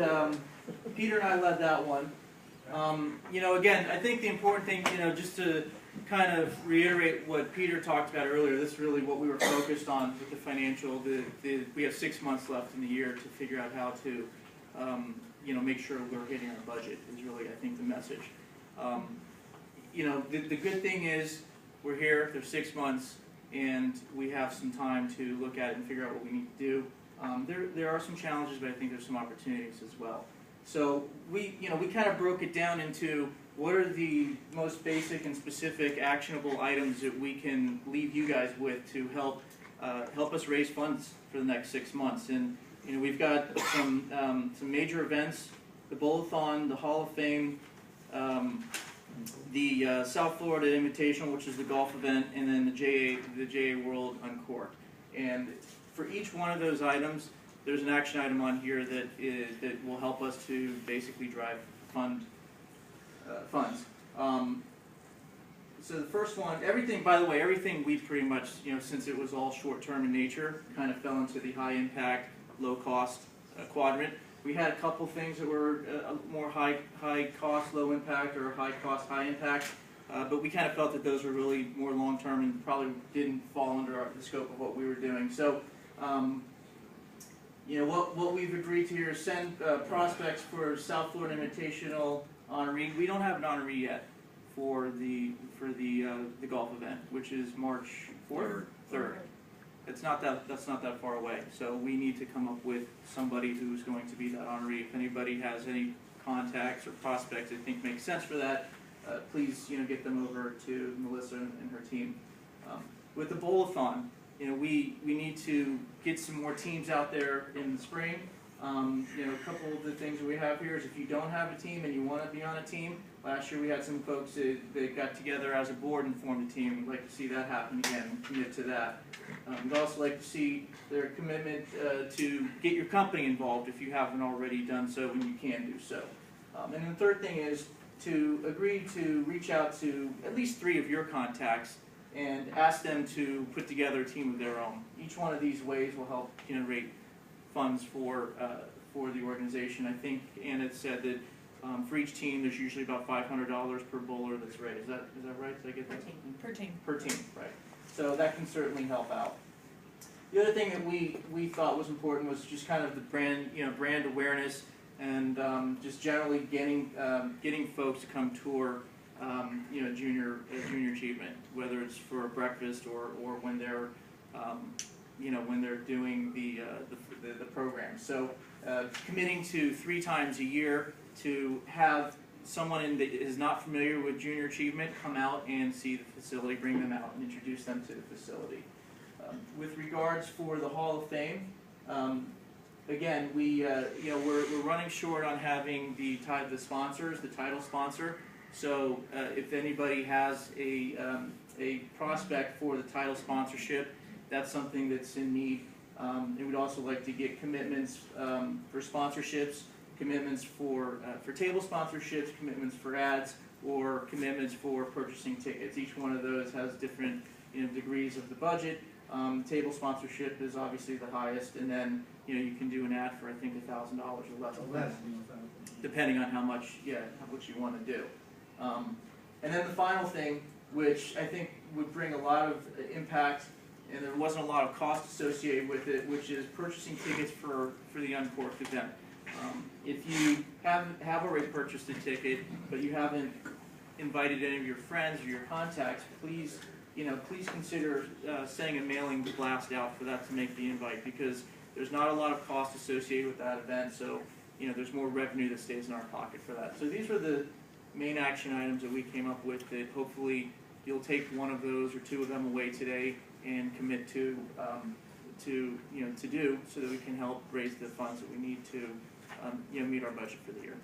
and Peter and I led that one. You know, again, I think the important thing, you know, just to kind of reiterate what Peter talked about earlier, this is really what we were focused on with the financial. We have 6 months left in the year to figure out how to, you know, make sure we're hitting our budget is really, I think, the message. You know, the good thing is we're here, there's 6 months, and we have some time to look at it and figure out what we need to do. There are some challenges, but I think there's some opportunities as well. So we kind of broke it down into what are the most basic and specific actionable items that we can leave you guys with to help us raise funds for the next 6 months. And you know, we've got some major events: the Bowl-a-thon, the Hall of Fame, the South Florida Invitational, which is the golf event, and then the JA World Uncorked. And for each one of those items, there's an action item on here that will help us to basically drive funds. So the first one, everything, by the way, everything we pretty much, you know, since it was all short-term in nature, kind of fell into the high-impact, low-cost quadrant. We had a couple things that were more high-cost, low-impact, or high-cost, high-impact, but we kind of felt that those were really more long-term and probably didn't fall under the scope of what we were doing. So, you know, what we've agreed to here is send prospects for South Florida Invitational honoree. We don't have an honoree yet for the golf event, which is March 4th, 3rd. That's not that far away. So we need to come up with somebody who's going to be that honoree. If anybody has any contacts or prospects they think make sense for that, please, you know, get them over to Melissa and her team. With the Bowl-a-thon, you know, we need to get some more teams out there in the spring. You know, a couple of the things that we have here is if you don't have a team and you want to be on a team, last year we had some folks that got together as a board and formed a team. We'd like to see that happen again and commit to that. We'd also like to see their commitment to get your company involved if you haven't already done so, and you can do so. And then the third thing is to agree to reach out to at least 3 of your contacts and ask them to put together a team of their own. Each one of these ways will help generate funds for the organization. I think Anna said that for each team there's usually about $500 per bowler that's raised. Is that right? Did I get that? Per team. Per team, right. So that can certainly help out. The other thing that we thought was important was just kind of the brand awareness and just generally getting folks to come tour you know, junior achievement, whether it's for a breakfast or when they're you know, when they're doing the program. So committing to 3 times a year to have someone that is not familiar with junior achievement come out and see the facility, bring them out and introduce them to the facility. With regards for the Hall of Fame, again, you know, we're running short on having the sponsors, the title sponsor. So if anybody has a prospect for the title sponsorship, that's something that's in need. And we'd also like to get commitments for sponsorships, commitments for table sponsorships, commitments for ads, or commitments for purchasing tickets. Each one of those has different, you know, degrees of the budget. Table sponsorship is obviously the highest, and then, you know, you can do an ad for I think $1,000 or less, depending on how much you want to do. And then the final thing, which I think would bring a lot of impact, and there wasn't a lot of cost associated with it, which is purchasing tickets for the Uncorked event. If you have already purchased a ticket, but you haven't invited any of your friends or your contacts, please consider sending a mailing blast out for that to make the invite, because there's not a lot of cost associated with that event, so you know, there's more revenue that stays in our pocket for that. So these were the main action items that we came up with that hopefully you'll take one of those or 2 of them away today and commit to do, so that we can help raise the funds that we need to you know, meet our budget for the year.